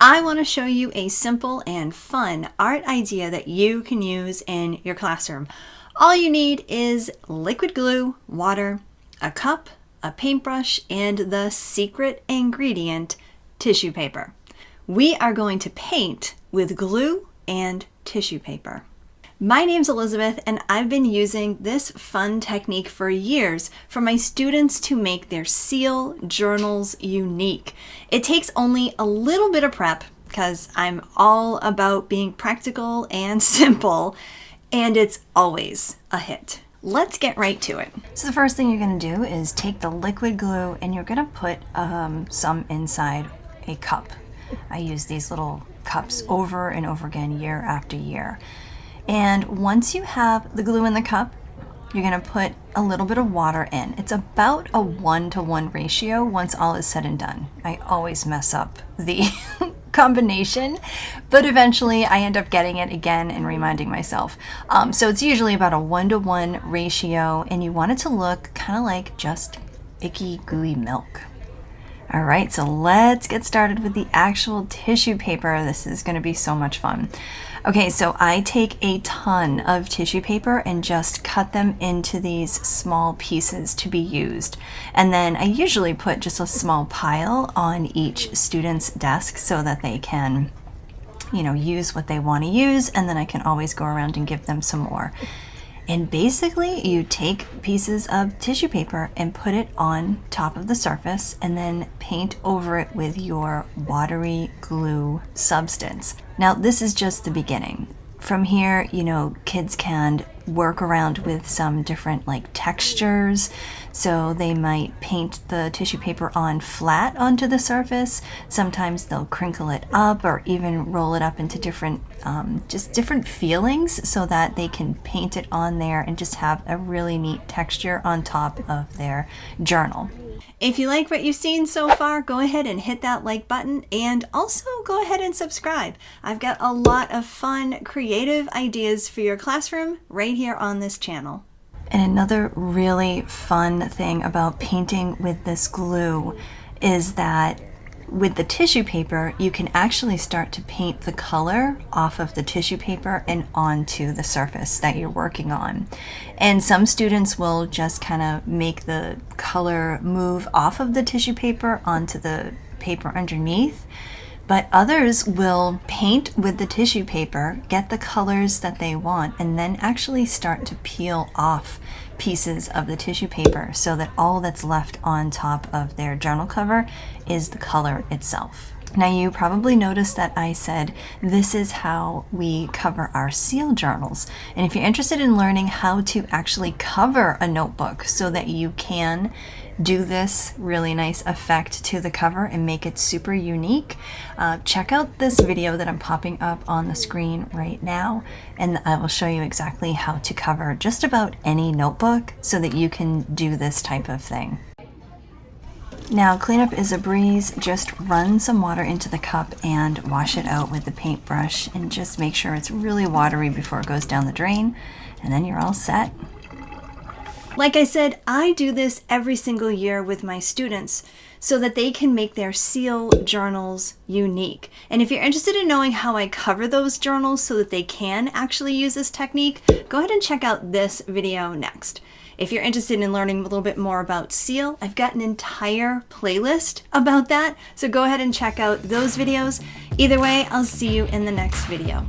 I want to show you a simple and fun art idea that you can use in your classroom. All you need is liquid glue, water, a cup, a paintbrush, and the secret ingredient, tissue paper. We are going to paint with glue and tissue paper. My name's Elizabeth, and I've been using this fun technique for years for my students to make their seal journals unique. It takes only a little bit of prep because I'm all about being practical and simple, and it's always a hit. Let's get right to it. So the first thing you're going to do is take the liquid glue and you're going to put some inside a cup. I use these little cups over and over again, year after year. And once you have the glue in the cup, you're going to put a little bit of water in. It's about a 1-to-1 ratio once all is said and done. I always mess up the combination, but eventually I end up getting it again and reminding myself. So it's usually about a 1-to-1 ratio, and you want it to look kind of like just icky, gooey milk. All right, so let's get started with the actual tissue paper. This is going to be so much fun. Okay, so I take a ton of tissue paper and just cut them into these small pieces to be used. And then I usually put just a small pile on each student's desk so that they can, use what they want to use, and then I can always go around and give them some more. And basically, you take pieces of tissue paper and put it on top of the surface and then paint over it with your watery glue substance. Now, this is just the beginning. From here, kids can work around with some different textures. So they might paint the tissue paper on flat onto the surface. Sometimes they'll crinkle it up or even roll it up into different feelings so that they can paint it on there and just have a really neat texture on top of their journal. If you like what you've seen so far, go ahead and hit that like button, and also go ahead and subscribe. I've got a lot of fun, creative ideas for your classroom right here on this channel. And another really fun thing about painting with this glue is that with the tissue paper, you can actually start to paint the color off of the tissue paper and onto the surface that you're working on. And some students will just kind of make the color move off of the tissue paper onto the paper underneath. But others will paint with the tissue paper, get the colors that they want, and then actually start to peel off pieces of the tissue paper so that all that's left on top of their journal cover is the color itself. Now, you probably noticed that I said this is how we cover our seal journals. And if you're interested in learning how to actually cover a notebook so that you can do this really nice effect to the cover and make it super unique, check out this video that I'm popping up on the screen right now, and I will show you exactly how to cover just about any notebook so that you can do this type of thing. Now, cleanup is a breeze. Just run some water into the cup and wash it out with the paintbrush, and just make sure it's really watery before it goes down the drain, and then you're all set. Like I said, I do this every single year with my students so that they can make their seal journals unique. And if you're interested in knowing how I cover those journals so that they can actually use this technique, go ahead and check out this video next. If you're interested in learning a little bit more about seal, I've got an entire playlist about that, so go ahead and check out those videos. Either way, I'll see you in the next video.